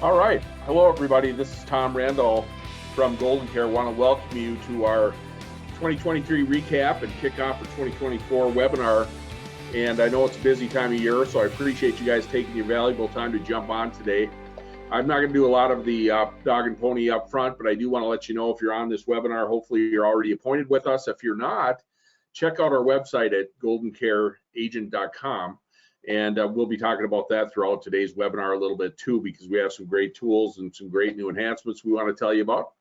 All right. Hello, everybody. This is Tom Randall from GoldenCare. I want to welcome you to our 2023 recap and kickoff for 2024 webinar. And I know it's a busy time of year, so I appreciate you guys taking your valuable time to jump on today. I'm not going to do a lot of the dog and pony up front, but I do want to let you know if you're on this webinar, hopefully you're already appointed with us. If you're not, check out our website at goldencareagent.com. And we'll be talking about that throughout today's webinar a little bit too, because we have some great tools and some great new enhancements we want to tell you about.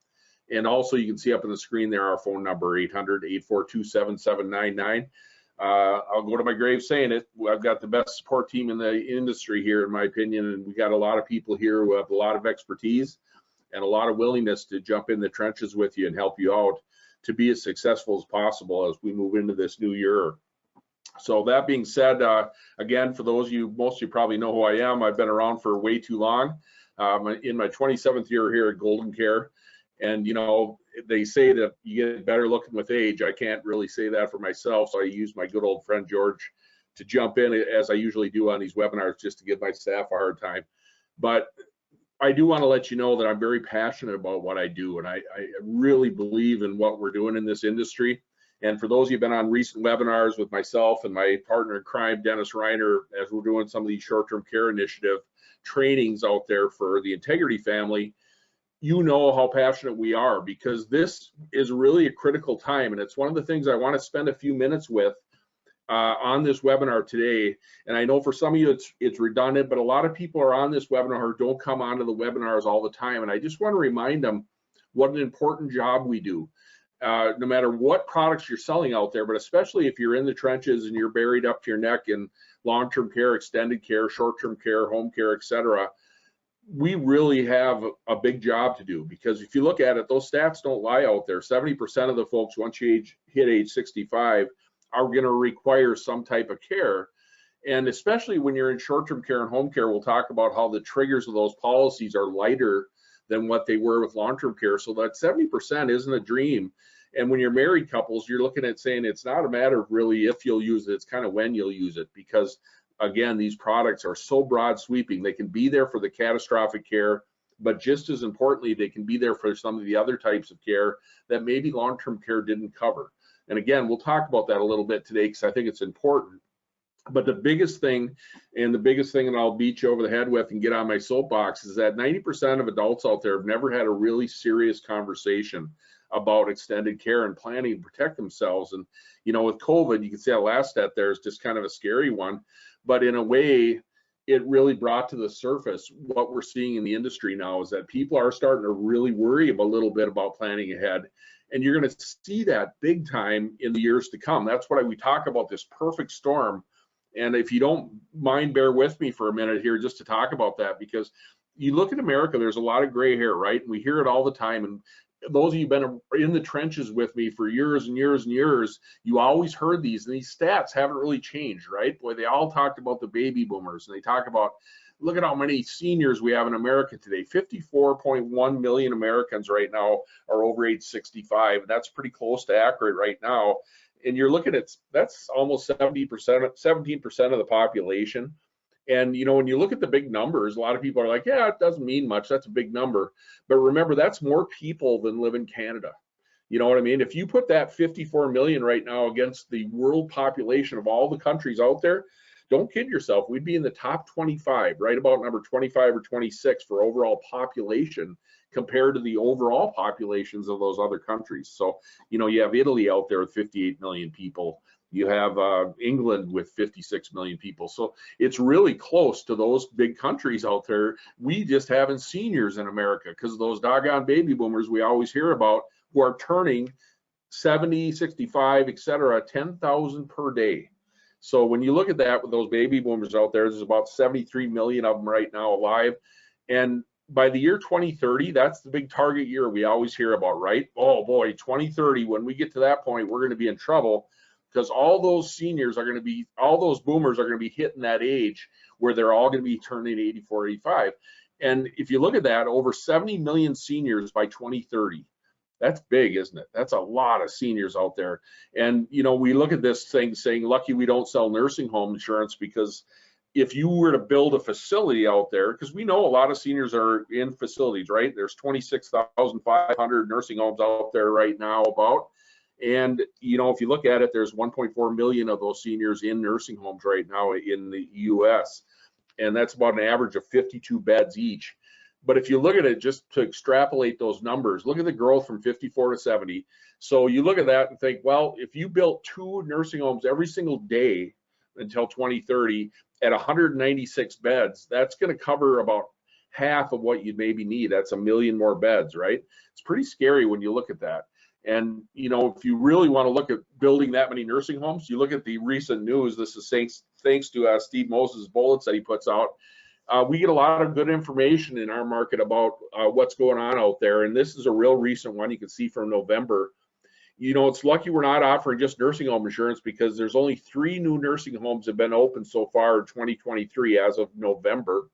And also you can see up on the screen there our phone number, 800-842-7799. I'll go to my grave saying it. I've got the best support team in the industry here, in my opinion, and we got a lot of people here who have a lot of expertise and a lot of willingness to jump in the trenches with you and help you out to be as successful as possible as we move into this new year. So that being said, again, for those of you, most of you probably know who I am. I've been around for way too long. In my 27th year here at GoldenCare, and you know, they say that you get better looking with age. I can't really say that for myself, so I use my good old friend George to jump in, as I usually do on these webinars, just to give my staff a hard time. But I do want to let you know that I'm very passionate about what I do, and I really believe in what we're doing in this industry. And for those of you who've been on recent webinars with myself and my partner in crime, Dennis Reiner, as we're doing some of these short-term care initiative trainings out there for the Integrity family, you know how passionate we are, because this is really a critical time. And it's one of the things I want to spend a few minutes with on this webinar today. And I know for some of you it's redundant, but a lot of people are on this webinar who don't come onto the webinars all the time. And I just want to remind them what an important job we do. No matter what products you're selling out there, but especially if you're in the trenches and you're buried up to your neck in long-term care, extended care, short-term care, home care, etc., we really have a big job to do, because if you look at it, those stats don't lie out there. 70% of the folks, once you hit age 65, are going to require some type of care. And especially when you're in short-term care and home care, we'll talk about how the triggers of those policies are lighter than what they were with long-term care. So that 70% isn't a dream. And when you're married couples, you're looking at saying it's not a matter of really if you'll use it, it's kind of when you'll use it, because again, these products are so broad sweeping. They can be there for the catastrophic care, but just as importantly, they can be there for some of the other types of care that maybe long-term care didn't cover. And again, we'll talk about that a little bit today, because I think it's important. But the biggest thing, that I'll beat you over the head with and get on my soapbox, is that 90% of adults out there have never had a really serious conversation about extended care and planning to protect themselves. And you know, with COVID, you can see that last stat there is just kind of a scary one, but in a way, it really brought to the surface what we're seeing in the industry now, is that people are starting to really worry a little bit about planning ahead. And you're going to see that big time in the years to come. That's why we talk about this perfect storm. And if you don't mind, bear with me for a minute here just to talk about that, because you look at America, there's a lot of gray hair, right? And we hear it all the time. And those of you who've been in the trenches with me for years and years and years, you always heard these, and these stats haven't really changed, right? Boy, they all talked about the baby boomers, and they talk about, look at how many seniors we have in America today. 54.1 million Americans right now are over age 65. That's pretty close to accurate right now. And you're looking at, that's almost 17% of the population. And you know, when you look at the big numbers, a lot of people are like, yeah, it doesn't mean much, that's a big number. But remember, that's more people than live in Canada. You know what I mean? If you put that 54 million right now against the world population of all the countries out there, don't kid yourself, we'd be in the top 25, right about number 25 or 26 for overall population compared to the overall populations of those other countries. So, you know, you have Italy out there with 58 million people. You have England with 56 million people. So it's really close to those big countries out there. We just haven't seniors in America because of those doggone baby boomers we always hear about, who are turning 70, 65, et cetera, 10,000 per day. So when you look at that with those baby boomers out there, there's about 73 million of them right now alive. And by the year 2030, that's the big target year we always hear about, right? Oh boy, 2030, when we get to that point, we're going to be in trouble, because all those seniors are going to be, all those boomers are going to be hitting that age where they're all going to be turning 84, 85. And if you look at that, over 70 million seniors by 2030. That's big, isn't it? That's a lot of seniors out there. And, you know, we look at this thing saying, lucky we don't sell nursing home insurance, because if you were to build a facility out there, because we know a lot of seniors are in facilities, right? There's 26,500 nursing homes out there right now about. And, you know, if you look at it, there's 1.4 million of those seniors in nursing homes right now in the US. And that's about an average of 52 beds each. But if you look at it, just to extrapolate those numbers, look at the growth from 54 to 70. So you look at that and think, well, if you built 2 nursing homes every single day until 2030 at 196 beds, that's going to cover about half of what you'd maybe need. That's 1 million more beds, right? It's pretty scary when you look at that. And, you know, if you really want to look at building that many nursing homes, you look at the recent news. This is thanks to Steve Moses' bullets that he puts out. We get a lot of good information in our market about what's going on out there. And this is a real recent one you can see from November. You know, it's lucky we're not offering just nursing home insurance, because there's only 3 new nursing homes have been opened so far in 2023 as of November.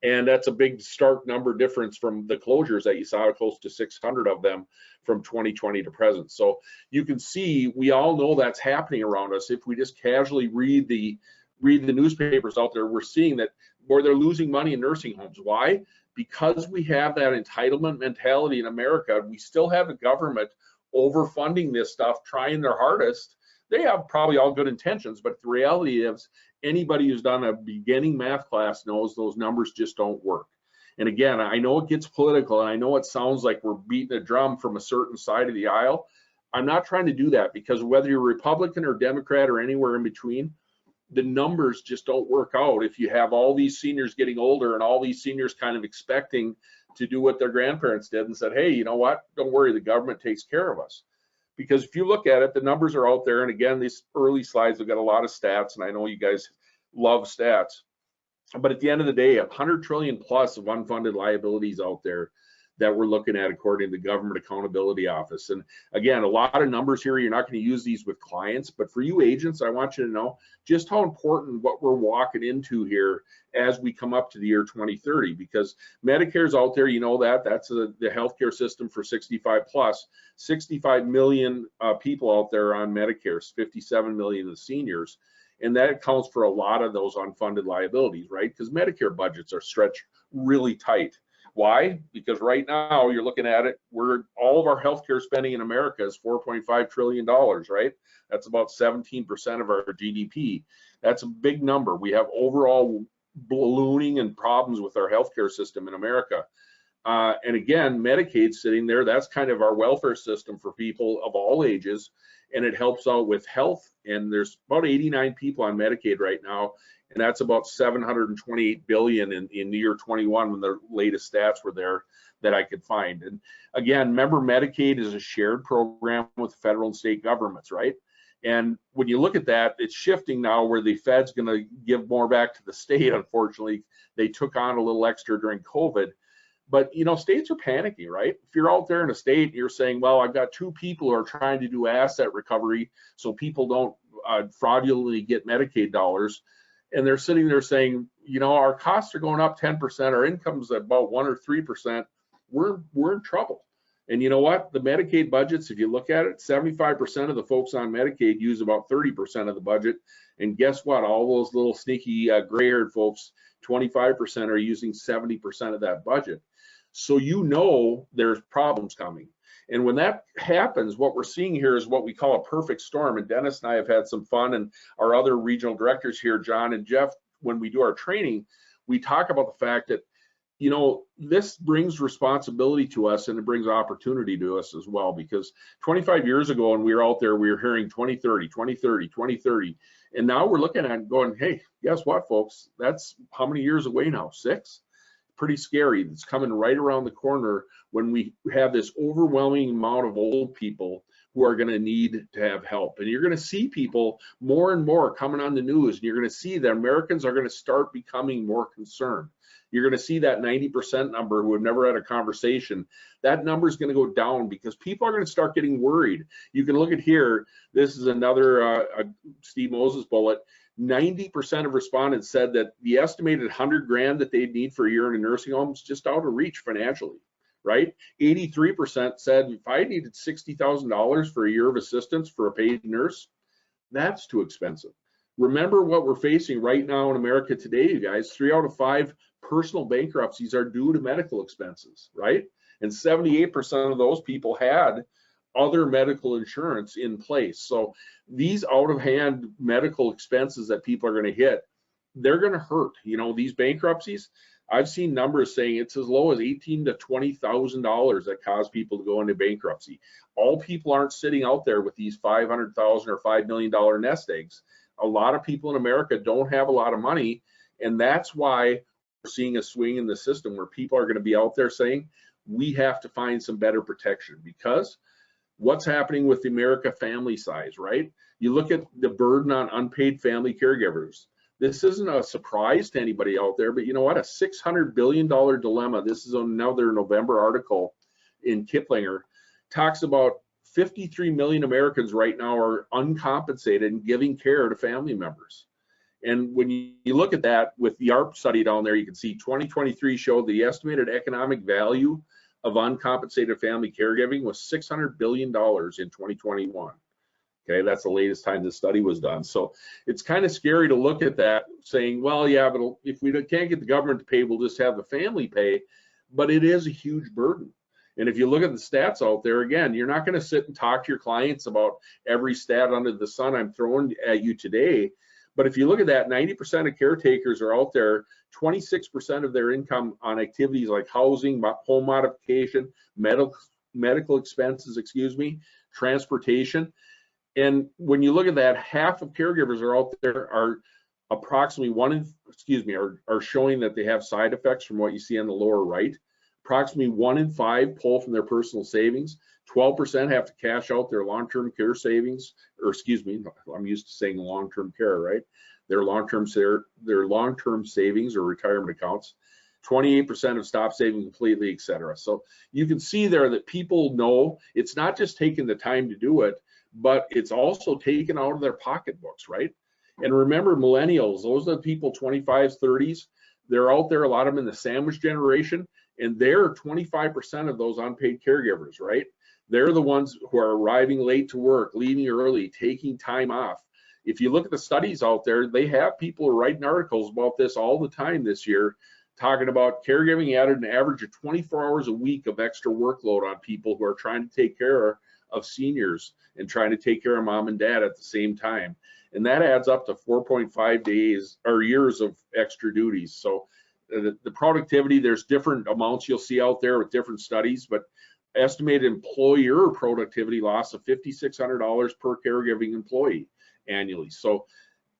And that's a big stark number difference from the closures that you saw, close to 600 of them from 2020 to present. So you can see, we all know that's happening around us. If we just casually read the newspapers out there, we're seeing that where they're losing money in nursing homes. Why? Because we have that entitlement mentality in America. We still have the government overfunding this stuff, trying their hardest. They have probably all good intentions, but the reality is anybody who's done a beginning math class knows those numbers just don't work. And again, I know it gets political, and I know it sounds like we're beating a drum from a certain side of the aisle. I'm not trying to do that, because whether you're Republican or Democrat or anywhere in between, the numbers just don't work out if you have all these seniors getting older and all these seniors kind of expecting to do what their grandparents did and said, hey, you know what, don't worry, the government takes care of us. Because if you look at it, the numbers are out there. And again, these early slides have got a lot of stats, and I know you guys love stats. But at the end of the day, 100 trillion plus of unfunded liabilities out there that we're looking at according to the Government Accountability Office. And again, a lot of numbers here. You're not going to use these with clients, but for you agents, I want you to know just how important what we're walking into here as we come up to the year 2030, because Medicare's out there, you know that's the healthcare system for 65 plus. 65 million people out there on Medicare, 57 million of the seniors. And that accounts for a lot of those unfunded liabilities, right? Because Medicare budgets are stretched really tight. Why? Because right now you're looking at it, all of our healthcare spending in America is $4.5 trillion, right? That's about 17% of our GDP. That's a big number. We have overall ballooning and problems with our healthcare system in America. And again, Medicaid sitting there, that's kind of our welfare system for people of all ages, and it helps out with health. And there's about 89 people on Medicaid right now, and that's about 728 billion in the year 21 when the latest stats were there that I could find. And again, remember, Medicaid is a shared program with federal and state governments, right? And when you look at that, it's shifting now where the Fed's going to give more back to the state. Unfortunately, they took on a little extra during COVID. But, you know, states are panicking, right? If you're out there in a state and you're saying, well, I've got 2 people who are trying to do asset recovery so people don't fraudulently get Medicaid dollars, and they're sitting there saying, you know, our costs are going up 10%, our income's about 1 or 3%, we're in trouble. And you know what? The Medicaid budgets, if you look at it, 75% of the folks on Medicaid use about 30% of the budget. And guess what? All those little sneaky gray-haired folks, 25% are using 70% of that budget. So you know there's problems coming. And when that happens, what we're seeing here is what we call a perfect storm. And Dennis and I have had some fun, and our other regional directors here, John and Jeff, when we do our training, we talk about the fact that, you know, this brings responsibility to us, and it brings opportunity to us as well, because 25 years ago when we were out there, we were hearing 2030, 2030, 2030. And now we're looking at it going, hey, guess what, folks? That's how many years away now? 6? Pretty scary. It's coming right around the corner when we have this overwhelming amount of old people who are going to need to have help. And you're going to see people more and more coming on the news, and you're going to see that Americans are going to start becoming more concerned. You're going to see that 90% number who have never had a conversation. That number is going to go down because people are going to start getting worried. You can look at here. This is another Steve Moses bullet. 90% of respondents said that the estimated 100 grand that they'd need for a year in a nursing home is just out of reach financially, right? 83% said if I needed $60,000 for a year of assistance for a paid nurse, that's too expensive. Remember what we're facing right now in America today, you guys. 3 out of 5 personal bankruptcies are due to medical expenses, right? And 78% of those people had other medical insurance in place. So these out-of-hand medical expenses that people are going to hit, they're going to hurt. You know, these bankruptcies, I've seen numbers saying it's as low as $18,000 to $20,000 that cause people to go into bankruptcy. All people aren't sitting out there with these $500,000 or $5 million nest eggs. A lot of people in America don't have a lot of money, and that's why we're seeing a swing in the system where people are going to be out there saying, we have to find some better protection, because what's happening with the America family size, right? You look at the burden on unpaid family caregivers. This isn't a surprise to anybody out there, but you know what? A $600 billion dilemma. This is another November article in Kiplinger, talks about 53 million Americans right now are uncompensated and giving care to family members. And when you look at that with the ARP study down there, you can see 2023 showed the estimated economic value of uncompensated family caregiving was $600 billion in 2021. Okay, that's the latest time this study was done. So it's kind of scary to look at that saying, well, yeah, but if we can't get the government to pay, we'll just have the family pay. But it is a huge burden. And if you look at the stats out there, again, you're not going to sit and talk to your clients about every stat under the sun I'm throwing at you today. But if you look at that, 90% of caretakers are out there, 26% of their income on activities like housing, home modification, medical expenses, transportation. And when you look at that, half of caregivers are out there are approximately are showing that they have side effects from what you see on the lower right. Approximately 1 in 5 pull from their personal savings. 12% have to cash out their long-term care savings, or I'm used to saying long-term care, right? Their long-term savings or retirement accounts. 28% have stopped saving completely, etc. So you can see there that people know it's not just taking the time to do it, but it's also taken out of their pocketbooks, right? And remember, millennials, those are the people 25s, 30s, they're out there, a lot of them in the sandwich generation, and they're 25% of those unpaid caregivers, right? They're the ones who are arriving late to work, leaving early, taking time off. If you look at the studies out there, they have people writing articles about this all the time this year, talking about caregiving added an average of 24 hours a week of extra workload on people who are trying to take care of seniors and trying to take care of mom and dad at the same time. And that adds up to 4.5 days or years of extra duties. So the productivity, there's different amounts you'll see out there with different studies, but estimated employer productivity loss of $5,600 per caregiving employee annually. So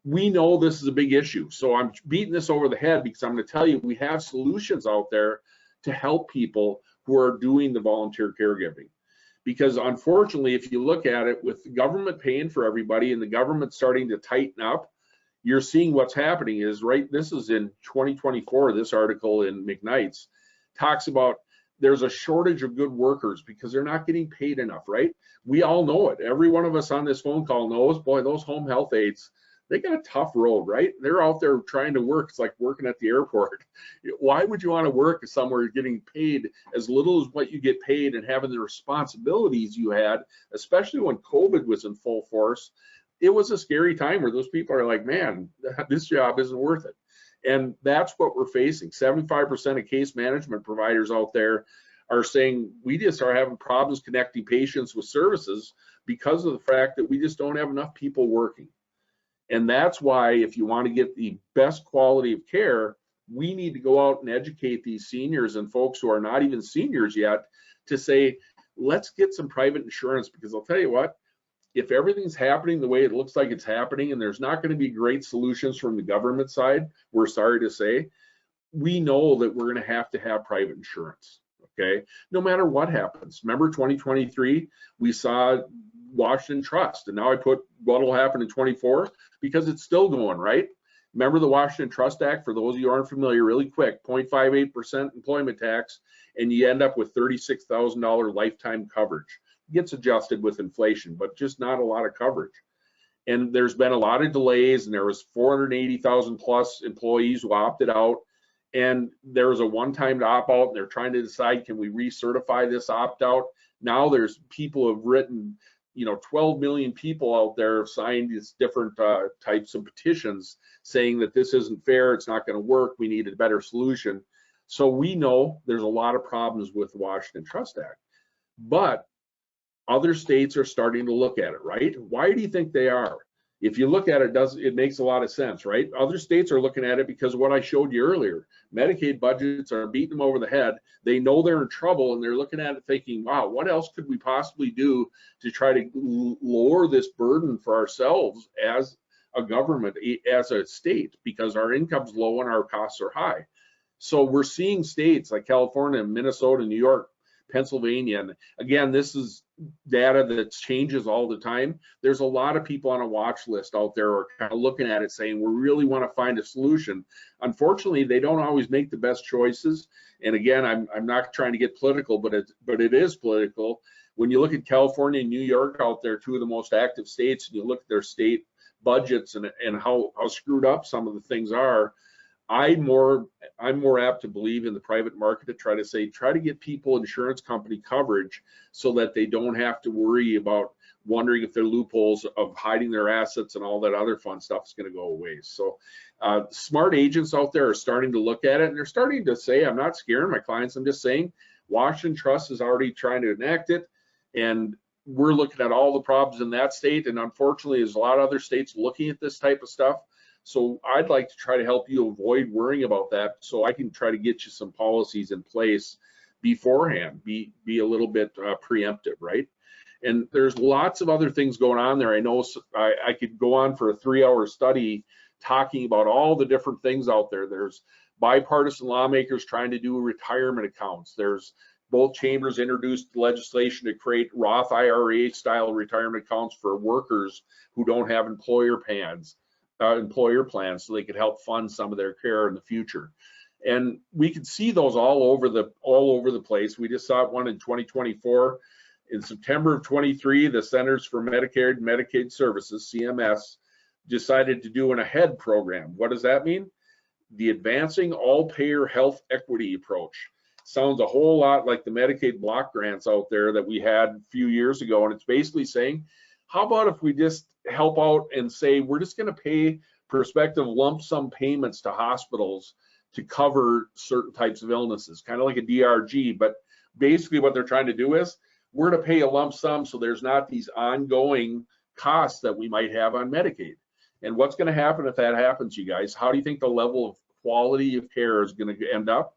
we know this is a big issue. So I'm beating this over the head because I'm going to tell you we have solutions out there to help people who are doing the volunteer caregiving. Because unfortunately, if you look at it, with the government paying for everybody and the government starting to tighten up, you're seeing what's happening is, right, this is in 2024, this article in McKnight's talks about there's a shortage of good workers because they're not getting paid enough, right? We all know it. Every one of us on this phone call knows, boy, those home health aides, they got a tough road, right? They're out there trying to work. It's like working at the airport. Why would you want to work somewhere getting paid as little as what you get paid and having the responsibilities you had, especially when COVID was in full force? It was a scary time where those people are like, man, this job isn't worth it. And that's what we're facing. 75% of case management providers out there are saying we just are having problems connecting patients with services because of the fact that we just don't have enough people working. And that's why if you want to get the best quality of care, we need to go out and educate these seniors and folks who are not even seniors yet to say, let's get some private insurance, because I'll tell you what, if everything's happening the way it looks like it's happening and there's not going to be great solutions from the government side, we're sorry to say, we know that we're going to have private insurance, okay? No matter what happens. Remember 2023, we saw Washington Trust, and now I put what will happen in 24 because it's still going, right? Remember the Washington Trust Act, for those of you who aren't familiar, really quick, 0.58% employment tax, and you end up with $36,000 lifetime coverage. It gets adjusted with inflation, but just not a lot of coverage. And there's been a lot of delays, and there was 480,000 plus employees who opted out, and there was a one-time to opt out, and they're trying to decide, can we recertify this opt-out? Now there's people who have written 12 million people out there have signed these different types of petitions saying that this isn't fair, it's not going to work, we need a better solution. So we know there's a lot of problems with the Washington Trust Act, but other states are starting to look at it, right? Why do you think they are? If you look at it, it makes a lot of sense, right? Other states are looking at it because of what I showed you earlier. Medicaid budgets are beating them over the head. They know they're in trouble, and they're looking at it thinking, wow, what else could we possibly do to try to lower this burden for ourselves as a government, as a state, because our income's low and our costs are high. So we're seeing states like California, Minnesota, New York, Pennsylvania, and again, this is data that changes all the time. There's a lot of people on a watch list out there who are kind of looking at it saying, we really want to find a solution. Unfortunately, they don't always make the best choices. And again, I'm not trying to get political, but it is political. When you look at California and New York out there, two of the most active states, and you look at their state budgets and how screwed up some of the things are, I'm more apt to believe in the private market to try to get people insurance company coverage so that they don't have to worry about wondering if their loopholes of hiding their assets and all that other fun stuff is going to go away. So smart agents out there are starting to look at it, and they're starting to say, I'm not scaring my clients, I'm just saying Washington Trust is already trying to enact it, and we're looking at all the problems in that state, and unfortunately there's a lot of other states looking at this type of stuff. So I'd like to try to help you avoid worrying about that, so I can try to get you some policies in place beforehand, be a little bit preemptive, right? And there's lots of other things going on there. I know I could go on for a 3-hour study talking about all the different things out there. There's bipartisan lawmakers trying to do retirement accounts. There's both chambers introduced legislation to create Roth IRA style retirement accounts for workers who don't have employer plans so they could help fund some of their care in the future. And we could see those all over the place. We just saw one in 2024. In September of 23, the Centers for Medicare and Medicaid Services, CMS, decided to do an AHEAD program. What does that mean? The Advancing All-Payer Health Equity Approach. Sounds a whole lot like the Medicaid block grants out there that we had a few years ago. And it's basically saying, how about if we just help out and say we're just going to pay prospective lump sum payments to hospitals to cover certain types of illnesses, kind of like a DRG, but basically what they're trying to do is we're going to pay a lump sum so there's not these ongoing costs that we might have on Medicaid. And what's going to happen if that happens, you guys? How do you think the level of quality of care is going to end up?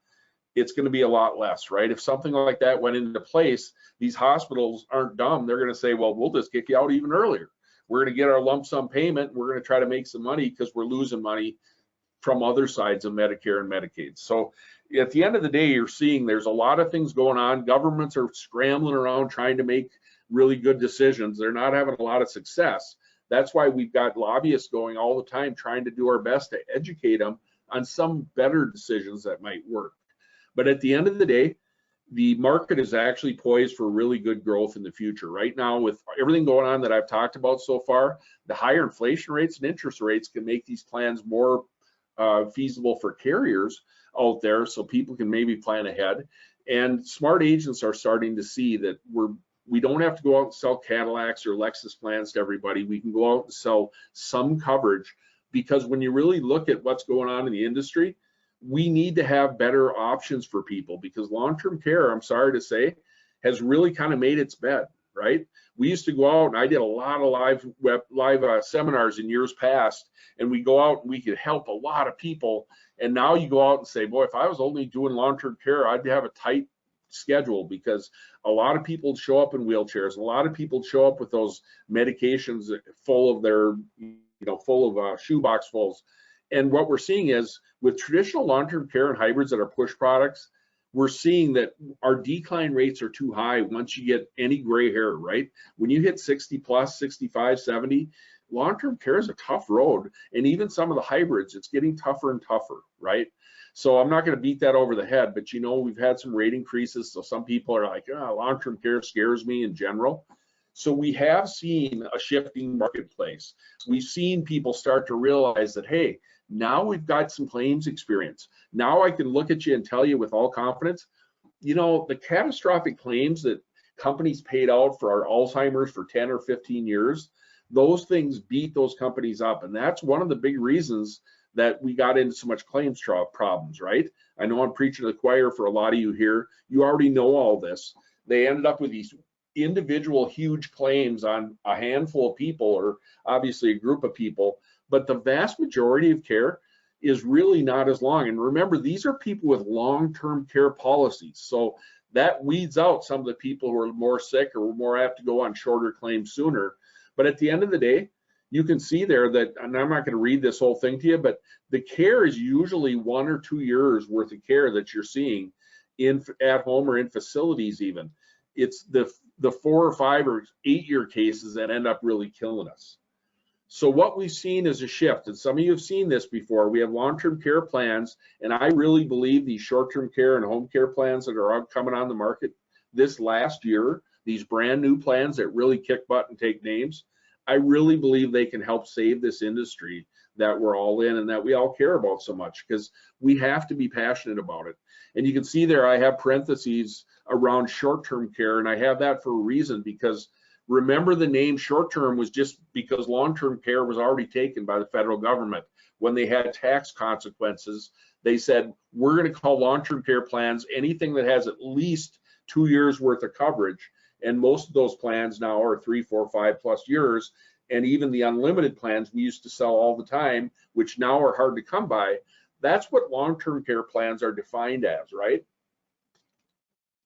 It's going to be a lot less, right? If something like that went into place, these hospitals aren't dumb. They're going to say, well, we'll just kick you out even earlier. We're going to get our lump sum payment. We're going to try to make some money because we're losing money from other sides of Medicare and Medicaid. So at the end of the day, you're seeing there's a lot of things going on. Governments are scrambling around trying to make really good decisions. They're not having a lot of success. That's why we've got lobbyists going all the time trying to do our best to educate them on some better decisions that might work. But at the end of the day, the market is actually poised for really good growth in the future. Right now, with everything going on that I've talked about so far, the higher inflation rates and interest rates can make these plans more feasible for carriers out there, so people can maybe plan ahead. And smart agents are starting to see that we don't have to go out and sell Cadillacs or Lexus plans to everybody. We can go out and sell some coverage, because when you really look at what's going on in the industry, we need to have better options for people, because long-term care, I'm sorry to say, has really kind of made its bed, right? We used to go out, and I did a lot of live seminars in years past, and we go out and we could help a lot of people. And now you go out and say, boy, if I was only doing long-term care, I'd have a tight schedule, because a lot of people show up in wheelchairs. A lot of people show up with those medications full of their, full of shoebox fulls. And what we're seeing is with traditional long-term care and hybrids that are push products, we're seeing that our decline rates are too high once you get any gray hair, right? When you hit 60 plus, 65, 70, long-term care is a tough road. And even some of the hybrids, it's getting tougher and tougher, right? So I'm not going to beat that over the head, but we've had some rate increases. So some people are like, long-term care scares me in general. So we have seen a shifting marketplace. We've seen people start to realize that, hey, now we've got some claims experience. Now I can look at you and tell you with all confidence, the catastrophic claims that companies paid out for our Alzheimer's for 10 or 15 years. Those things beat those companies up. And that's one of the big reasons that we got into so much claims problems, right? I know I'm preaching to the choir for a lot of you here. You already know all this. They ended up with these individual huge claims on a handful of people, or obviously a group of people, but the vast majority of care is really not as long. And remember, these are people with long-term care policies. So that weeds out some of the people who are more sick or more apt to go on shorter claims sooner. But at the end of the day, you can see there that, and I'm not going to read this whole thing to you, but the care is usually 1 or 2 years worth of care that you're seeing at home or in facilities even. It's the 4 or 5 or 8 year cases that end up really killing us. So what we've seen is a shift, and some of you have seen this before. We have long-term care plans, and I really believe these short-term care and home care plans that are coming on the market this last year, these brand new plans that really kick butt and take names, I really believe they can help save this industry that we're all in and that we all care about so much, because we have to be passionate about it. And you can see there I have parentheses around short-term care, and I have that for a reason, because remember, the name short-term was just because long-term care was already taken by the federal government. When they had tax consequences, they said, we're going to call long-term care plans anything that has at least 2 years worth of coverage. And most of those plans now are 3, 4, 5+ years. And even the unlimited plans we used to sell all the time, which now are hard to come by, that's what long-term care plans are defined as, right?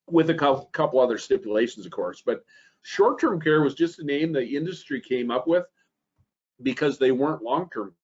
With a couple other stipulations, of course. But short-term care was just a name the industry came up with because they weren't long-term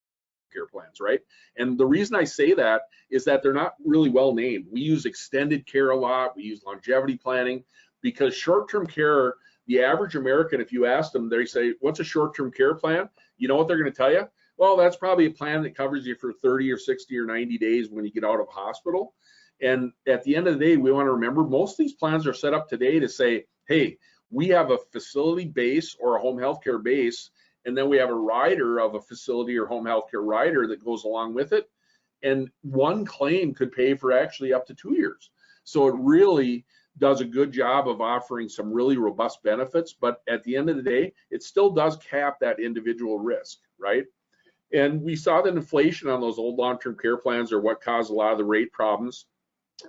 care plans, right? And the reason I say that is that they're not really well named. We use extended care a lot. We use longevity planning, because short-term care, the average American, if you ask them, they say, what's a short-term care plan? You know what they're going to tell you? Well, that's probably a plan that covers you for 30 or 60 or 90 days when you get out of hospital. And at the end of the day, we want to remember most of these plans are set up today to say, hey, we have a facility base or a home health care base, and then we have a rider of a facility or home health care rider that goes along with it. And one claim could pay for actually up to 2 years. So it really does a good job of offering some really robust benefits, but at the end of the day, it still does cap that individual risk, right? And we saw that inflation on those old long-term care plans are what caused a lot of the rate problems.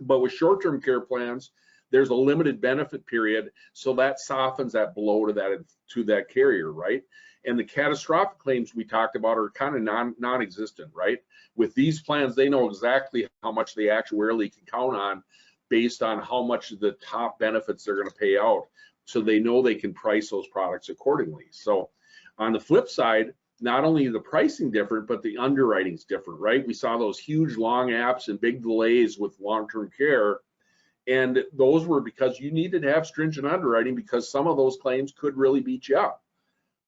But with short-term care plans, there's a limited benefit period, so that softens that blow to that carrier, right? And the catastrophic claims we talked about are kind of non-existent, right? With these plans, they know exactly how much they actuarially can count on based on how much of the top benefits they're going to pay out. So they know they can price those products accordingly. So on the flip side, not only the pricing different, but the underwriting's different, right? We saw those huge long apps and big delays with long-term care. And those were because you needed to have stringent underwriting, because some of those claims could really beat you up.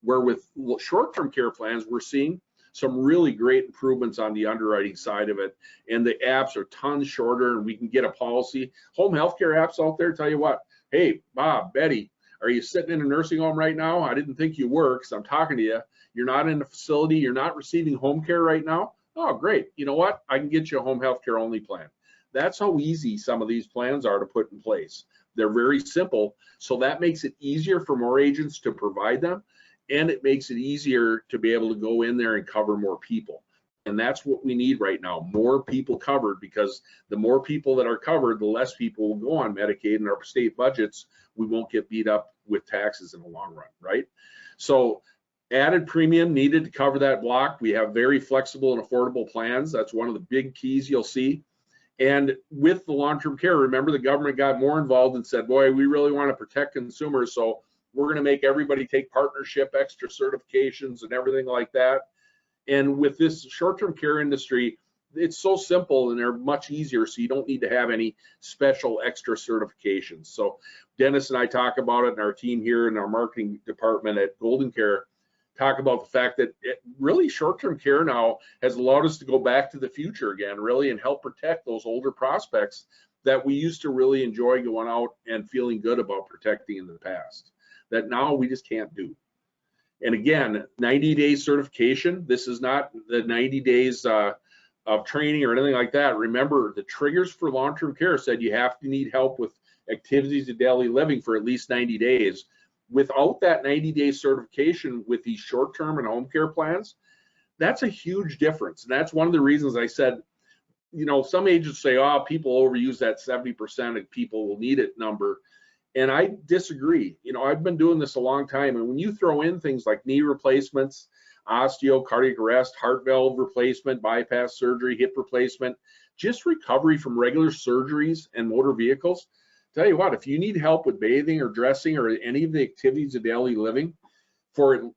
Where with short-term care plans, we're seeing some really great improvements on the underwriting side of it. And the apps are tons shorter, and we can get a policy. Home healthcare apps out there tell you what, hey, Bob, Betty, are you sitting in a nursing home right now? I didn't think you were, because I'm talking to you. You're not in a facility. You're not receiving home care right now. Oh, great. You know what? I can get you a home healthcare only plan. That's how easy some of these plans are to put in place. They're very simple. So that makes it easier for more agents to provide them. And it makes it easier to be able to go in there and cover more people. And that's what we need right now, more people covered, because the more people that are covered, the less people will go on Medicaid, and our state budgets, we won't get beat up with taxes in the long run, right? So added premium needed to cover that block. We have very flexible and affordable plans. That's one of the big keys you'll see. And with the long-term care, remember, the government got more involved and said, boy, we really want to protect consumers, so we're going to make everybody take partnership, extra certifications, and everything like that. And with this short-term care industry, it's so simple and they're much easier, so you don't need to have any special extra certifications. So Dennis and I talk about it, and our team here in our marketing department at GoldenCare talk about the fact that really short-term care now has allowed us to go back to the future again, really, and help protect those older prospects that we used to really enjoy going out and feeling good about protecting in the past, that now we just can't do. And again, 90 days certification. This is not the 90 days of training or anything like that. Remember, the triggers for long-term care said you have to need help with activities of daily living for at least 90 days. Without that 90-day certification with these short-term and home care plans, that's a huge difference. And that's one of the reasons I said, you know, some agents say, oh, people overuse that 70% of people will need it number. And I disagree. You know, I've been doing this a long time. And when you throw in things like knee replacements, osteo, cardiac arrest, heart valve replacement, bypass surgery, hip replacement, just recovery from regular surgeries and motor vehicles, tell you what, if you need help with bathing or dressing or any of the activities of daily living for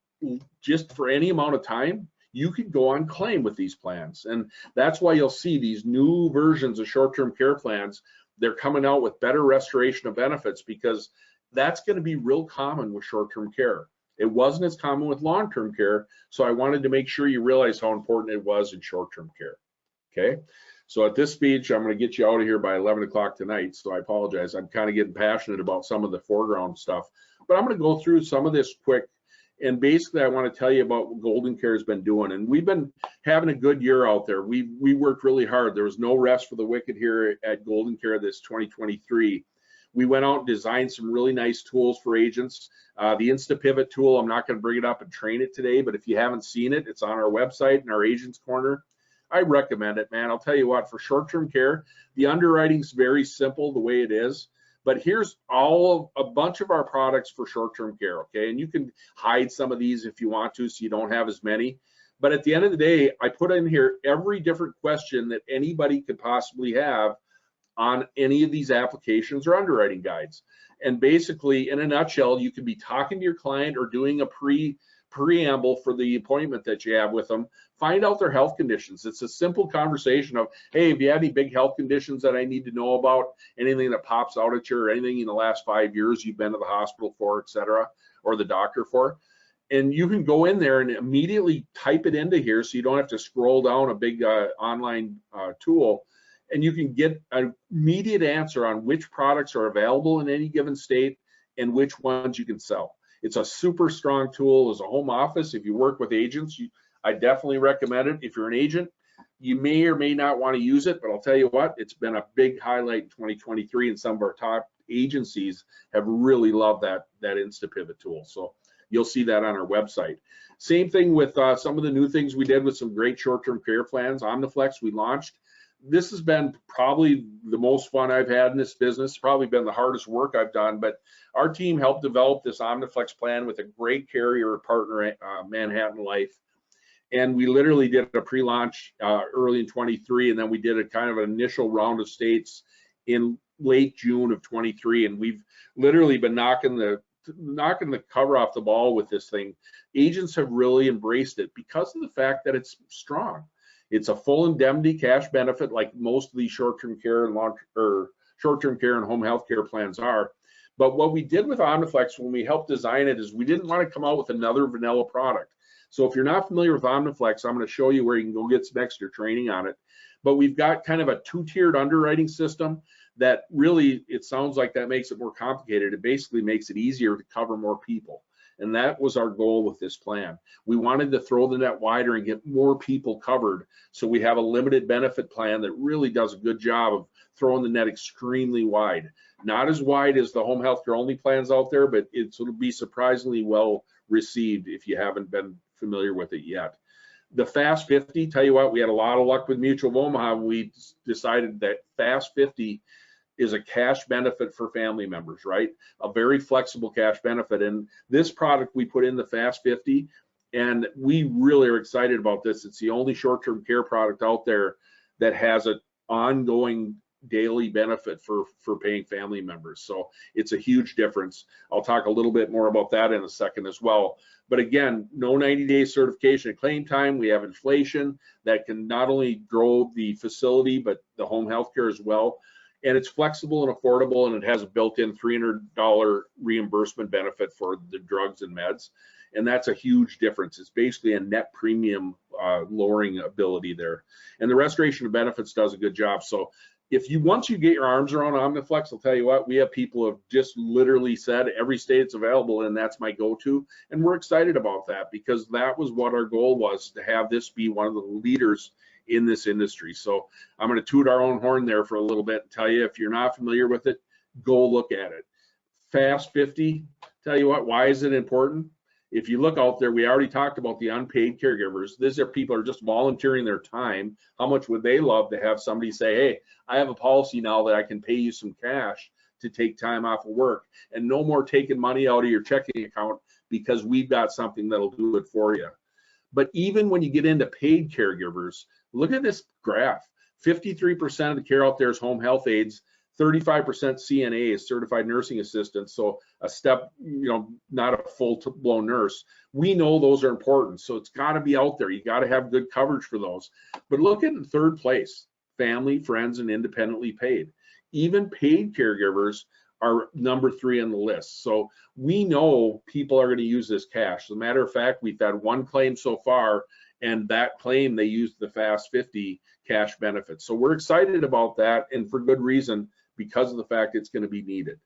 just for any amount of time, you could go on claim with these plans. And that's why you'll see these new versions of short-term care plans. They're coming out with better restoration of benefits, because that's going to be real common with short-term care. It wasn't as common with long-term care, so I wanted to make sure you realize how important it was in short-term care. Okay, so at this speech, I'm going to get you out of here by 11 o'clock tonight, so I apologize. I'm kind of getting passionate about some of the foreground stuff, but I'm going to go through some of this quick. And basically, I want to tell you about what GoldenCare has been doing. And we've been having a good year out there. We worked really hard. There was no rest for the wicked here at GoldenCare this 2023. We went out and designed some really nice tools for agents. The InstaPivot tool, I'm not going to bring it up and train it today, but if you haven't seen it, it's on our website in our Agents Corner. I recommend it, man. I'll tell you what, for short-term care, the underwriting's very simple the way it is. But here's a bunch of our products for short-term care, okay? And you can hide some of these if you want to, so you don't have as many. But at the end of the day, I put in here every different question that anybody could possibly have on any of these applications or underwriting guides. And basically, in a nutshell, you could be talking to your client or doing a preamble for the appointment that you have with them. Find out their health conditions. It's a simple conversation of, hey, have you had any big health conditions that I need to know about? Anything that pops out at you, or anything in the last 5 years you've been to the hospital for, et cetera, or the doctor for? And you can go in there and immediately type it into here, so you don't have to scroll down a big online tool, and you can get an immediate answer on which products are available in any given state and which ones you can sell. It's a super strong tool as a home office. If you work with agents, I definitely recommend it. If you're an agent, you may or may not want to use it, but I'll tell you what, it's been a big highlight in 2023, and some of our top agencies have really loved that InstaPivot tool. So you'll see that on our website. Same thing with some of the new things we did with some great short-term care plans. Omniflex we launched. This has been probably the most fun I've had in this business, probably been the hardest work I've done, but our team helped develop this Omniflex plan with a great carrier partner, Manhattan Life. And we literally did a pre-launch early in 23, and then we did a kind of an initial round of states in late June of 23, and we've literally been knocking the cover off the ball with this thing. Agents have really embraced it because of the fact that it's strong. It's a full indemnity cash benefit, like most of these short-term care and short-term care and home health care plans are. But what we did with Omniflex when we helped design it is we didn't want to come out with another vanilla product. So if you're not familiar with Omniflex, I'm going to show you where you can go get some extra training on it. But we've got kind of a two-tiered underwriting system that really, it sounds like that makes it more complicated. It basically makes it easier to cover more people. And that was our goal with this plan. We wanted to throw the net wider and get more people covered. So we have a limited benefit plan that really does a good job of throwing the net extremely wide. Not as wide as the home health care only plans out there, but it'll be surprisingly well received if you haven't been familiar with it yet. The Fast 50, tell you what, we had a lot of luck with Mutual of Omaha. We decided that Fast 50 is a cash benefit for family members, right? A very flexible cash benefit. And this product we put in the Fast 50, and we really are excited about this. It's the only short-term care product out there that has an ongoing daily benefit for paying family members. So it's a huge difference. I'll talk a little bit more about that in a second as well. But again, no 90-day certification at claim time. We have inflation that can not only grow the facility, but the home health care as well. And it's flexible and affordable, and it has a built-in $300 reimbursement benefit for the drugs and meds. And that's a huge difference. It's basically a net premium lowering ability there. And the restoration of benefits does a good job. So once you get your arms around Omniflex, I'll tell you what, we have people who have just literally said every state it's available, and that's my go-to. And we're excited about that because that was what our goal was, to have this be one of the leaders in this industry. So I'm going to toot our own horn there for a little bit and tell you, if you're not familiar with it, go look at it. Fast 50, tell you what, why is it important? If you look out there, we already talked about the unpaid caregivers. These are people who are just volunteering their time. How much would they love to have somebody say, hey, I have a policy now that I can pay you some cash to take time off of work, and no more taking money out of your checking account because we've got something that'll do it for you. But even when you get into paid caregivers, look at this graph. 53% of the care out there is home health aides, 35% CNAs, certified nursing assistants, so a step, not a full-blown nurse. We know those are important, so it's got to be out there. You got to have good coverage for those. But look at in third place, family, friends, and independently paid. Even paid caregivers are number 3 on the list. So we know people are going to use this cash. As a matter of fact, we've had one claim so far, and that claim they used the Fast 50 cash benefits. So we're excited about that, and for good reason, because of the fact it's going to be needed.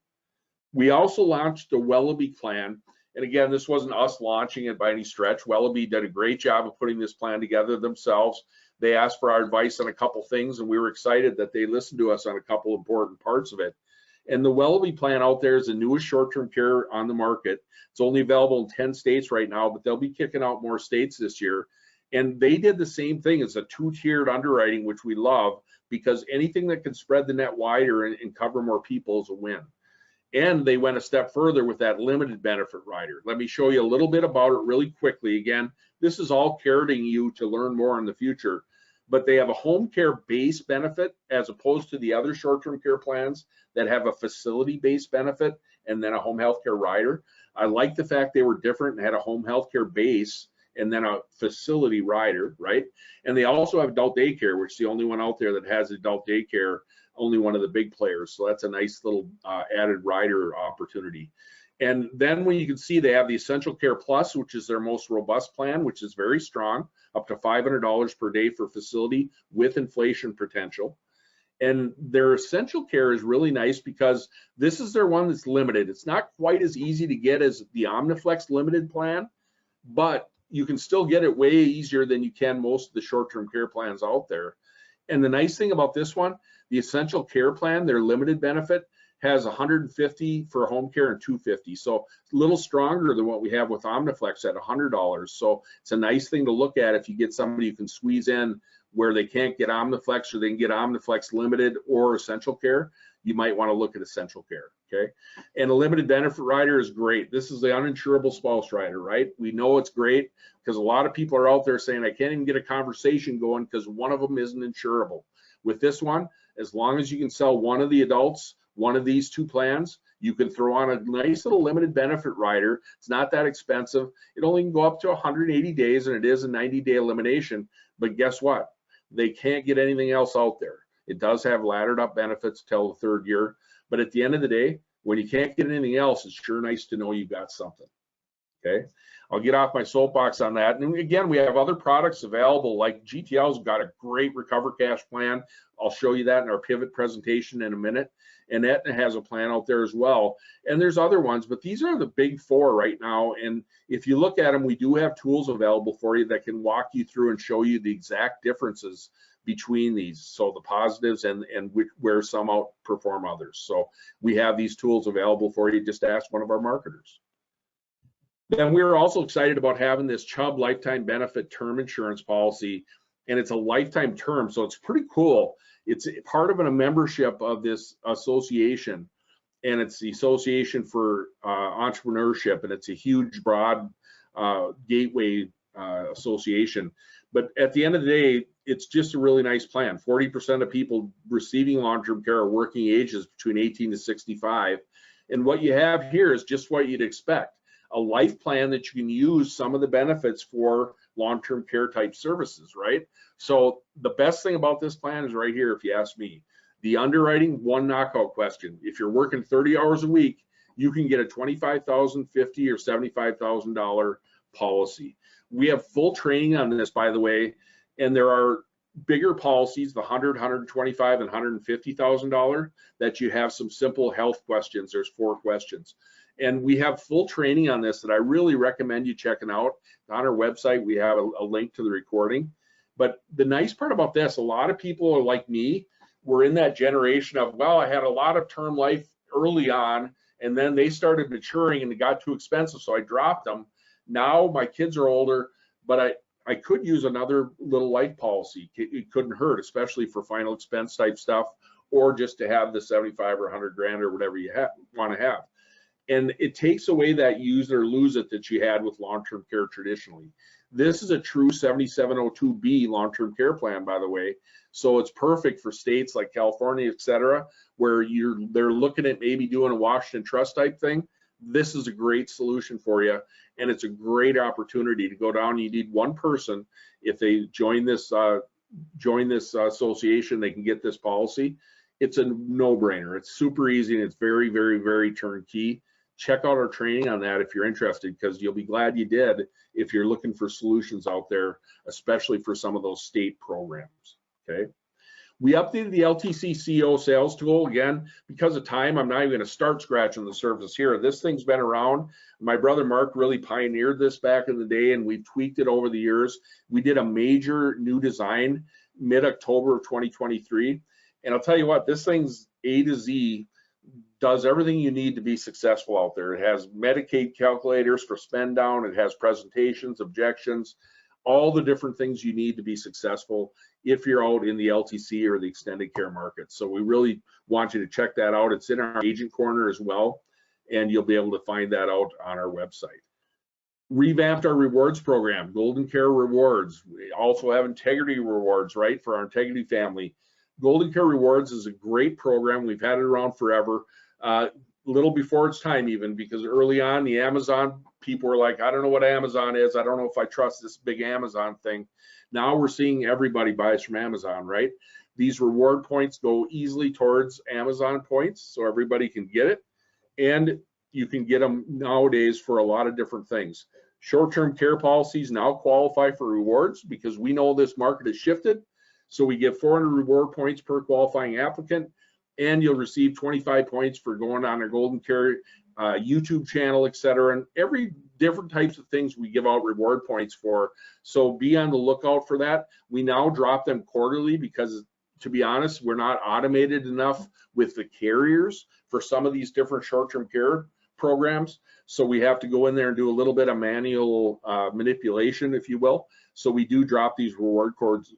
We also launched the Wellaby plan. And again, this wasn't us launching it by any stretch. Wellaby did a great job of putting this plan together themselves. They asked for our advice on a couple things, and we were excited that they listened to us on a couple important parts of it. And the Wellaby plan out there is the newest short-term care on the market. It's only available in 10 states right now, but they'll be kicking out more states this year. And they did the same thing as a 2-tiered underwriting, which we love, because anything that can spread the net wider and cover more people is a win. And they went a step further with that limited benefit rider. Let me show you a little bit about it really quickly. Again, this is all carroting you to learn more in the future, but they have a home care base benefit as opposed to the other short-term care plans that have a facility-based benefit and then a home health care rider. I like the fact they were different and had a home health care base and then a facility rider, right? And they also have adult daycare, which is the only one out there that has adult daycare, only one of the big players. So that's a nice little added rider opportunity. And then when you can see they have the Essential Care Plus, which is their most robust plan, which is very strong, up to $500 per day for facility with inflation potential. And their Essential Care is really nice because this is their one that's limited. It's not quite as easy to get as the Omniflex limited plan, but you can still get it way easier than you can most of the short-term care plans out there. And the nice thing about this one, the Essential Care plan, their limited benefit, has $150 for home care and $250. So it's a little stronger than what we have with Omniflex at $100. So it's a nice thing to look at if you get somebody you can squeeze in where they can't get Omniflex, or they can get Omniflex limited or Essential Care. You might want to look at Essential Care, okay? And a limited benefit rider is great. This is the uninsurable spouse rider, right? We know it's great because a lot of people are out there saying, I can't even get a conversation going because one of them isn't insurable. With this one, as long as you can sell one of the adults, one of these 2 plans, you can throw on a nice little limited benefit rider. It's not that expensive. It only can go up to 180 days, and it is a 90-day elimination. But guess what? They can't get anything else out there. It does have laddered up benefits till the 3rd year. But at the end of the day, when you can't get anything else, it's sure nice to know you got something. Okay, I'll get off my soapbox on that. And again, we have other products available, like GTL's got a great Recover Cash plan. I'll show you that in our pivot presentation in a minute. And Aetna has a plan out there as well. And there's other ones, but these are the big 4 right now. And if you look at them, we do have tools available for you that can walk you through and show you the exact differences between these, so the positives and where some outperform others. So we have these tools available for you. Just ask one of our marketers. Then we're also excited about having this Chubb lifetime benefit term insurance policy, and it's a lifetime term, so it's pretty cool. It's part of a membership of this association, and it's the Association for Entrepreneurship, and it's a huge, broad gateway association. But at the end of the day, it's just a really nice plan. 40% of people receiving long-term care are working ages between 18 to 65. And what you have here is just what you'd expect. A life plan that you can use some of the benefits for long-term care type services, right? So the best thing about this plan is right here, if you ask me. The underwriting, 1 knockout question. If you're working 30 hours a week, you can get a $25,000, $50,000, or $75,000 policy. We have full training on this, by the way, and there are bigger policies, the $100,000, $125,000, and $150,000, that you have some simple health questions. There's 4 questions. And we have full training on this that I really recommend you checking out. On our website, we have a link to the recording. But the nice part about this, a lot of people are like me. We're in that generation of, well, I had a lot of term life early on, and then they started maturing and it got too expensive, so I dropped them. Now my kids are older, but I could use another little life policy. It couldn't hurt, especially for final expense type stuff, or just to have the 75 or 100 grand or whatever you want to have. And it takes away that use it or lose it that you had with long-term care traditionally. This is a true 7702B long-term care plan, by the way. So it's perfect for states like California, et cetera, where they're looking at maybe doing a Washington Trust type thing. This is a great solution for you, and it's a great opportunity to go down. You need one person. If they join this association, they can get this policy. It's a no-brainer. It's super easy, and it's very, very, very turnkey. Check out our training on that if you're interested, because you'll be glad you did if you're looking for solutions out there, especially for some of those state programs. Okay. We updated the LTC CEO sales tool. Again, because of time, I'm not even going to start scratching the surface here. This thing's been around. My brother Mark really pioneered this back in the day, and we've tweaked it over the years. We did a major new design mid-October of 2023. And I'll tell you what, this thing's A to Z, does everything you need to be successful out there. It has Medicaid calculators for spend down. It has presentations, objections, all the different things you need to be successful if you're out in the LTC or the extended care market. So we really want you to check that out. It's in our agent corner as well, and you'll be able to find that out on our website. Revamped our rewards program, GoldenCare Rewards. We also have Integrity Rewards, right, for our Integrity family. GoldenCare Rewards is a great program. We've had it around forever, a little before its time even, because early on the Amazon people were like, I don't know what Amazon is. I don't know if I trust this big Amazon thing. Now we're seeing everybody buys from Amazon, right? These reward points go easily towards Amazon points, so everybody can get it. And you can get them nowadays for a lot of different things. Short-term care policies now qualify for rewards because we know this market has shifted. So we give 400 reward points per qualifying applicant, and you'll receive 25 points for going on our GoldenCare YouTube channel, et cetera, and every different types of things we give out reward points for. So be on the lookout for that. We now drop them quarterly because, to be honest, we're not automated enough with the carriers for some of these different short-term care programs. So we have to go in there and do a little bit of manual manipulation, if you will. So we do drop these reward codes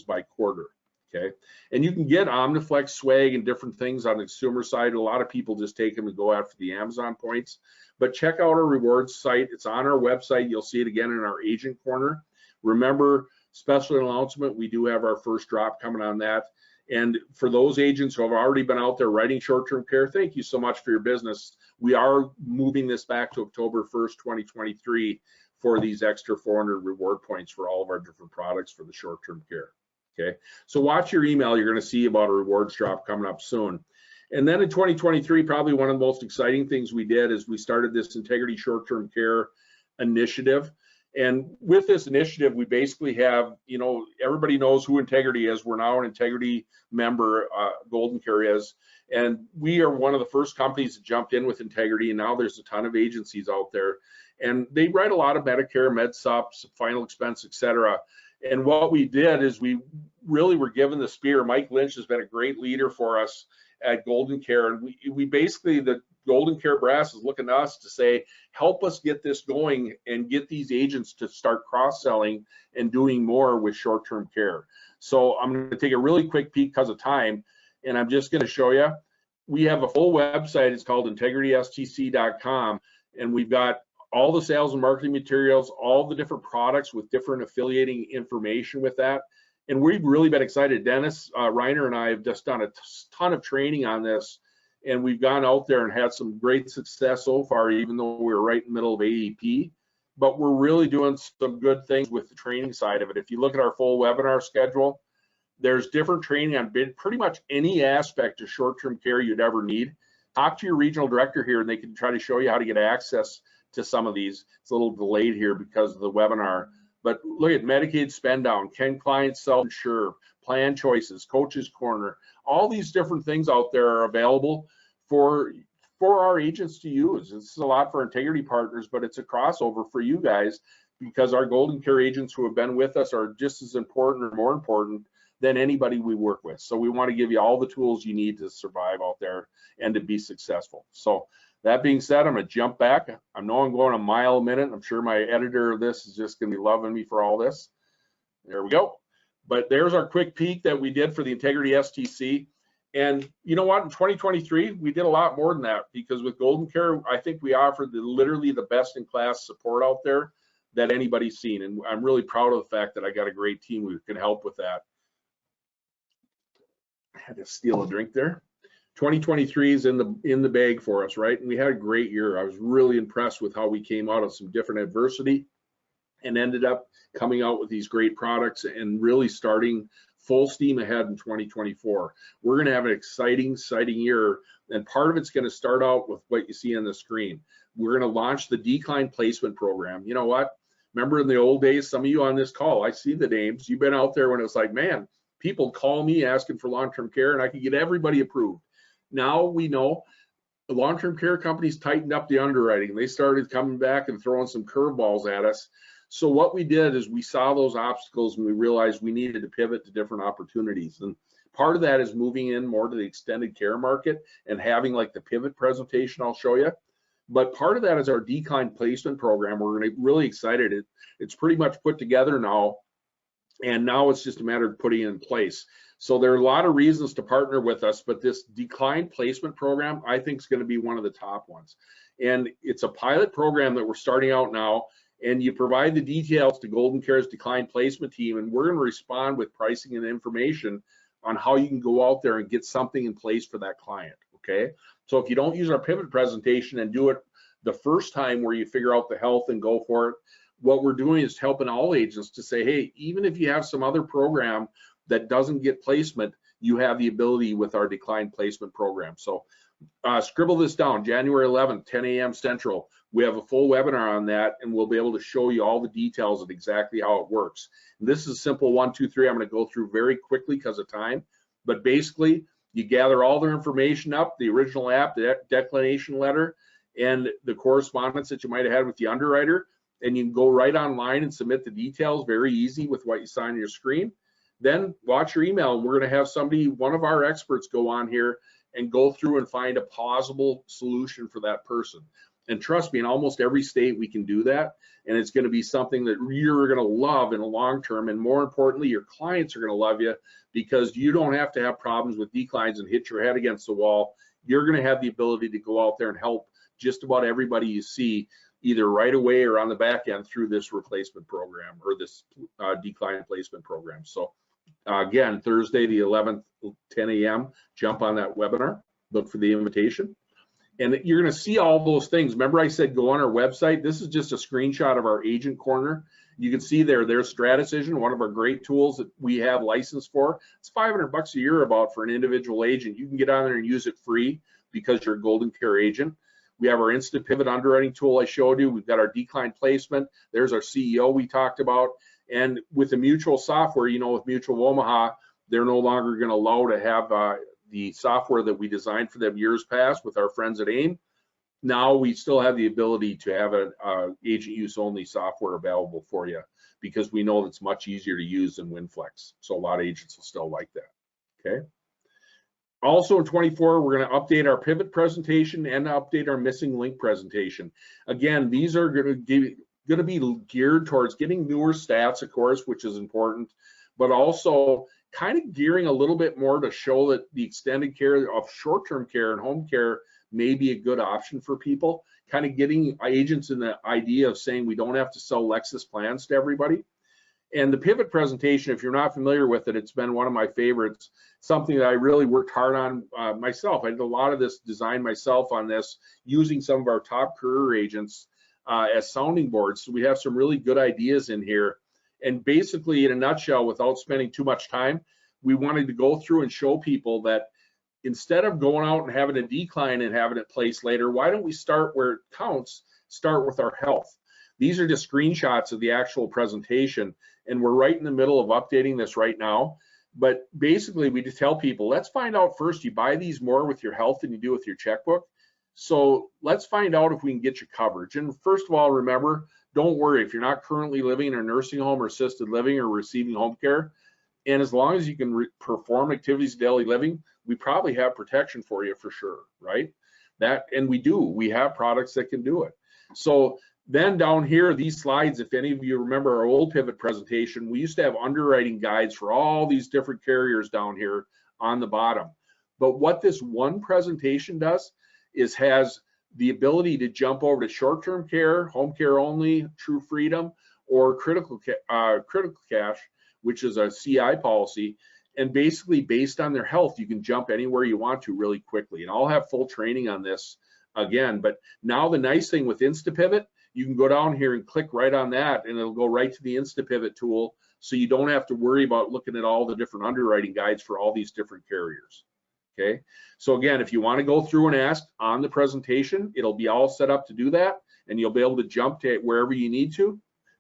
by quarter. Okay, and you can get Omniflex swag and different things on the consumer side. A lot of people just take them and go after the Amazon points, but check out our rewards site. It's on our website. You'll see it again in our agent corner. Remember, special announcement, we do have our first drop coming on that. And for those agents who have already been out there writing short-term care, thank you so much for your business. We are moving this back to October 1st, 2023 for these extra 400 reward points for all of our different products for the short-term care. Okay, so watch your email. You're going to see about a rewards drop coming up soon. And then in 2023, probably one of the most exciting things we did is we started this Integrity Short-Term Care initiative. And with this initiative, we basically have, you know, everybody knows who Integrity is. We're now an Integrity member, GoldenCare is, and we are one of the first companies that jumped in with Integrity, and now there's a ton of agencies out there. And they write a lot of Medicare, MedSups, final expense, et cetera. And what we did is we really were given the spear. Mike Lynch has been a great leader for us at GoldenCare, and we basically, the GoldenCare brass is looking to us to say, help us get this going and get these agents to start cross-selling and doing more with short-term care. So I'm going to take a really quick peek because of time, and I'm just going to show you. We have a full website. It's called integritystc.com, and we've got all the sales and marketing materials, all the different products with different affiliating information with that. And we've really been excited. Dennis Reiner and I have just done a ton of training on this, and we've gone out there and had some great success so far, even though we were right in the middle of AEP. But we're really doing some good things with the training side of it. If you look at our full webinar schedule, there's different training on pretty much any aspect of short-term care you'd ever need. Talk to your regional director here, and they can try to show you how to get access to some of these. It's a little delayed here because of the webinar, but look at Medicaid spend down, can clients self-insure, plan choices, coach's corner, all these different things out there are available for our agents to use. This is a lot for Integrity partners, but it's a crossover for you guys because our GoldenCare agents who have been with us are just as important or more important than anybody we work with. So we want to give you all the tools you need to survive out there and to be successful. So that being said, I'm going to jump back. I know I'm going a mile a minute. I'm sure my editor of this is just going to be loving me for all this. There we go. But there's our quick peek that we did for the Integrity STC. And you know what, in 2023, we did a lot more than that, because with GoldenCare, I think we offered literally the best in class support out there that anybody's seen. And I'm really proud of the fact that I got a great team who can help with that. I had to steal a drink there. 2023 is in the bag for us, right? And we had a great year. I was really impressed with how we came out of some different adversity and ended up coming out with these great products and really starting full steam ahead in 2024. We're going to have an exciting year, and part of it's going to start out with what you see on the screen. We're going to launch the decline placement program. You know what? Remember in the old days, some of you on this call, I see the names. You've been out there when it was like, man, people call me asking for long-term care and I could get everybody approved. Now we know the long-term care companies tightened up the underwriting. They started coming back and throwing some curveballs at us. So what we did is we saw those obstacles and we realized we needed to pivot to different opportunities. And part of that is moving in more to the extended care market and having like the pivot presentation I'll show you. But part of that is our decline placement program. We're really excited. It's pretty much put together now, and now it's just a matter of putting it in place. So there are a lot of reasons to partner with us, but this decline placement program, I think, is going to be one of the top ones. And it's a pilot program that we're starting out now. And you provide the details to GoldenCare's decline placement team, and we're going to respond with pricing and information on how you can go out there and get something in place for that client, okay? So if you don't use our pivot presentation and do it the first time where you figure out the health and go for it, what we're doing is helping all agents to say, hey, even if you have some other program that doesn't get placement, you have the ability with our decline placement program. So scribble this down, January 11th, 10 a.m. Central. We have a full webinar on that, and we'll be able to show you all the details of exactly how it works. And this is a simple 1, 2, 3. I'm going to go through very quickly because of time. But basically, you gather all their information up, the original app, the declination letter, and the correspondence that you might have had with the underwriter, and you can go right online and submit the details, very easy with what you sign on your screen. Then watch your email, and we're going to have somebody, one of our experts, go on here and go through and find a plausible solution for that person. And trust me, in almost every state we can do that, and it's going to be something that you're going to love in the long term, and more importantly, your clients are going to love you, because you don't have to have problems with declines and hit your head against the wall. You're going to have the ability to go out there and help just about everybody you see, either right away or on the back end through this replacement program or this decline placement program. So again, Thursday the 11th, 10 a.m., jump on that webinar, look for the invitation. And you're going to see all those things. Remember I said go on our website? This is just a screenshot of our agent corner. You can see there's StratDecision, one of our great tools that we have licensed for. It's $500 a year about for an individual agent. You can get on there and use it free because you're a GoldenCare agent. We have our instant pivot underwriting tool I showed you. We've got our decline placement. There's our CEO we talked about. And with the mutual software, you know, with Mutual Omaha, they're no longer going to allow to have the software that we designed for them years past with our friends at AIM. Now we still have the ability to have an agent use only software available for you, because we know it's much easier to use than WinFlex. So a lot of agents will still like that, okay? Also in 24, we're going to update our pivot presentation and update our missing link presentation. Again, these are going to be geared towards getting newer stats, of course, which is important, but also kind of gearing a little bit more to show that the extended care of short-term care and home care may be a good option for people, kind of getting agents in the idea of saying we don't have to sell Lexus plans to everybody. And the pivot presentation, if you're not familiar with it, it's been one of my favorites, something that I really worked hard on myself. I did a lot of this design myself on this, using some of our top career agents as sounding boards. So we have some really good ideas in here. And basically, in a nutshell, without spending too much time, we wanted to go through and show people that instead of going out and having a decline and having it placed later, why don't we start where it counts, start with our health. These are just screenshots of the actual presentation, and we're right in the middle of updating this right now. But basically, we just tell people, let's find out first, you buy these more with your health than you do with your checkbook. So let's find out if we can get you coverage. And first of all, remember, don't worry if you're not currently living in a nursing home or assisted living or receiving home care. And as long as you can perform activities of daily living, we probably have protection for you for sure, right? And we have products that can do it. So then down here, these slides, if any of you remember our old pivot presentation, we used to have underwriting guides for all these different carriers down here on the bottom. But what this one presentation does is has the ability to jump over to short-term care, home care only, true freedom, or critical cash, which is a CI policy. And basically based on their health, you can jump anywhere you want to really quickly. And I'll have full training on this again. But now the nice thing with InstaPivot, you can go down here and click right on that and it'll go right to the InstaPivot tool. So you don't have to worry about looking at all the different underwriting guides for all these different carriers. Okay. So again, if you want to go through and ask on the presentation, it'll be all set up to do that. And you'll be able to jump to wherever you need to.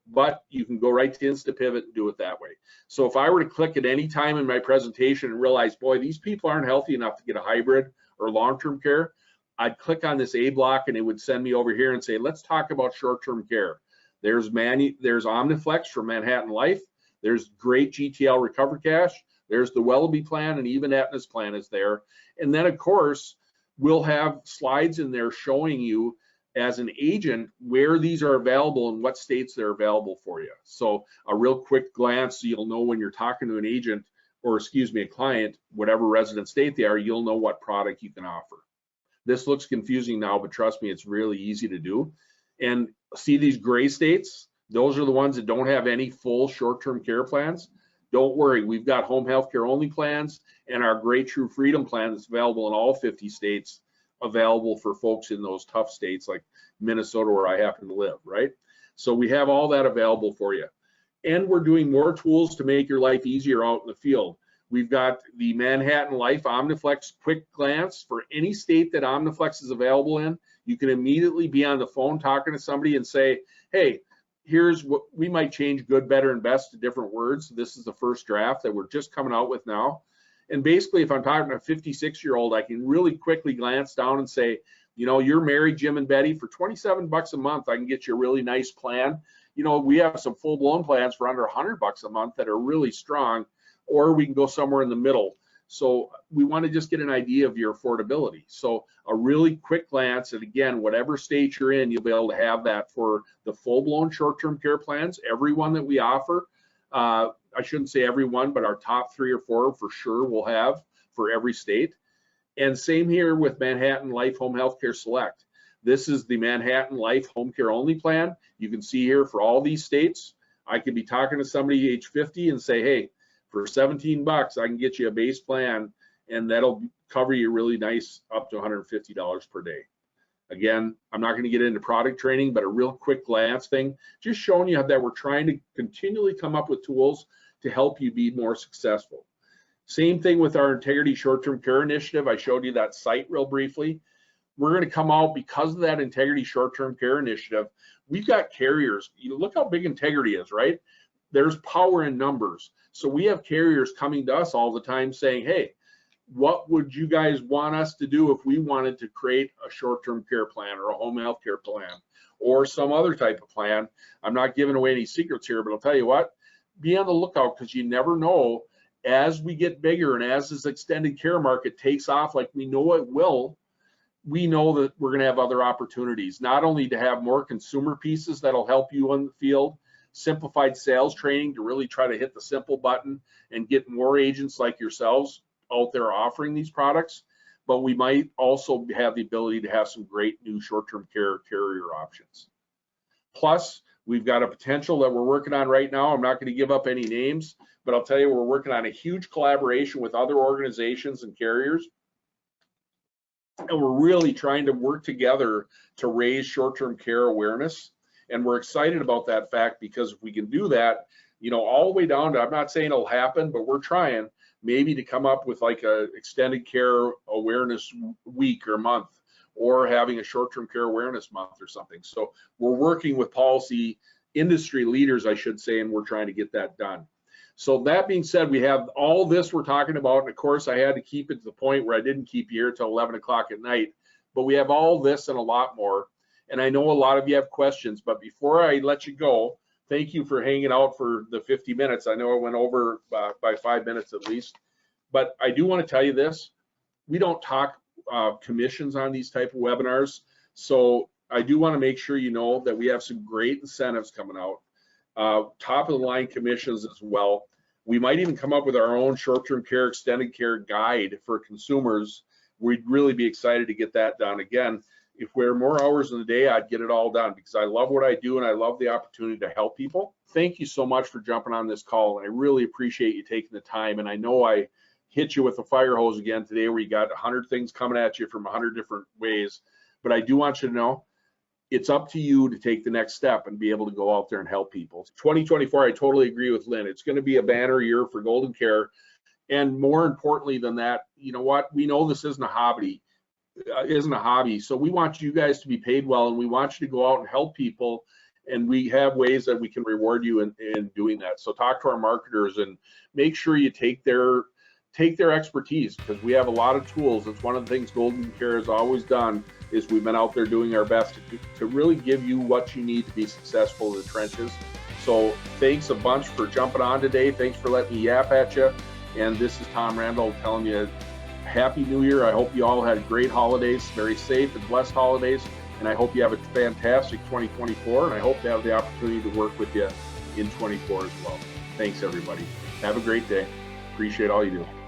But you can go right to InstaPivot and do it that way. So if I were to click at any time in my presentation and realize, boy, these people aren't healthy enough to get a hybrid or long-term care, I'd click on this A block and it would send me over here and say, let's talk about short-term care. There's Omniflex for Manhattan Life. There's great GTL Recover Cash. There's the Wellaby plan, and even Aetna's plan is there. And then of course, we'll have slides in there showing you as an agent where these are available and what states they're available for you. So a real quick glance, so you'll know when you're talking to an agent, or excuse me, a client, whatever resident state they are, you'll know what product you can offer. This looks confusing now, but trust me, it's really easy to do. And see these gray states? Those are the ones that don't have any full short-term care plans. Don't worry, we've got home health care only plans and our great True Freedom plan that's available in all 50 states, available for folks in those tough states like Minnesota, where I happen to live, right? So we have all that available for you. And we're doing more tools to make your life easier out in the field. We've got the Manhattan Life Omniflex Quick Glance for any state that Omniflex is available in. You can immediately be on the phone talking to somebody and say, hey, here's what we might change good, better, and best to different words. This is the first draft that we're just coming out with now. And basically, if I'm talking to a 56-year-old, I can really quickly glance down and say, you know, you're married, Jim and Betty, for 27 bucks a month, I can get you a really nice plan. You know, we have some full-blown plans for under 100 bucks a month that are really strong, or we can go somewhere in the middle. So we want to just get an idea of your affordability. So a really quick glance, and again, whatever state you're in, you'll be able to have that for the full-blown short-term care plans, every one that we offer. I shouldn't say every one, but our top 3 or 4 for sure we'll have for every state. And same here with Manhattan Life Home Health Care Select. This is the Manhattan Life Home Care Only plan. You can see here for all these states, I could be talking to somebody age 50 and say, hey, for 17 bucks, I can get you a base plan, and that'll cover you really nice up to $150 per day. Again, I'm not going to get into product training, but a real quick glance thing, just showing you that we're trying to continually come up with tools to help you be more successful. Same thing with our Integrity Short-Term Care Initiative. I showed you that site real briefly. We're going to come out because of that Integrity Short-Term Care Initiative. We've got carriers. You look how big Integrity is, right? There's power in numbers. So we have carriers coming to us all the time saying, hey, what would you guys want us to do if we wanted to create a short-term care plan or a home health care plan or some other type of plan? I'm not giving away any secrets here, but I'll tell you what, be on the lookout, because you never know, as we get bigger and as this extended care market takes off like we know it will, we know that we're going to have other opportunities, not only to have more consumer pieces that'll help you in the field, simplified sales training to really try to hit the simple button and get more agents like yourselves out there offering these products, but we might also have the ability to have some great new short-term care carrier options. Plus, we've got a potential that we're working on right now. I'm not going to give up any names, but I'll tell you, we're working on a huge collaboration with other organizations and carriers, and we're really trying to work together to raise short-term care awareness. And we're excited about that fact, because if we can do that, you know, all the way down to, I'm not saying it'll happen, but we're trying maybe to come up with like a extended care awareness week or month, or having a short-term care awareness month or something. So we're working with policy industry leaders, I should say, and we're trying to get that done. So that being said, we have all this we're talking about, and of course I had to keep it to the point where I didn't keep you here till 11 o'clock at night, but we have all this and a lot more. And I know a lot of you have questions, but before I let you go, thank you for hanging out for the 50 minutes. I know I went over by 5 minutes at least, but I do want to tell you this. We don't talk commissions on these type of webinars. So I do want to make sure you know that we have some great incentives coming out. Top of the line commissions as well. We might even come up with our own short-term care, extended care guide for consumers. We'd really be excited to get that done. Again, if we're more hours in the day, I'd get it all done because I love what I do and I love the opportunity to help people. Thank you so much for jumping on this call. I really appreciate you taking the time. And I know I hit you with a fire hose again today where you got 100 things coming at you from 100 different ways. But I do want you to know it's up to you to take the next step and be able to go out there and help people. 2024, I totally agree with Lynn. It's going to be a banner year for GoldenCare. And more importantly than that, you know what? We know this isn't a hobby. So we want you guys to be paid well, and we want you to go out and help people. And we have ways that we can reward you in doing that. So talk to our marketers and make sure you take their expertise, because we have a lot of tools. It's one of the things GoldenCare has always done is we've been out there doing our best to really give you what you need to be successful in the trenches. So thanks a bunch for jumping on today. Thanks for letting me yap at you. And this is Tom Randall telling you Happy New Year. I hope you all had great holidays, very safe and blessed holidays. And I hope you have a fantastic 2024. And I hope to have the opportunity to work with you in 24 as well. Thanks, everybody. Have a great day. Appreciate all you do.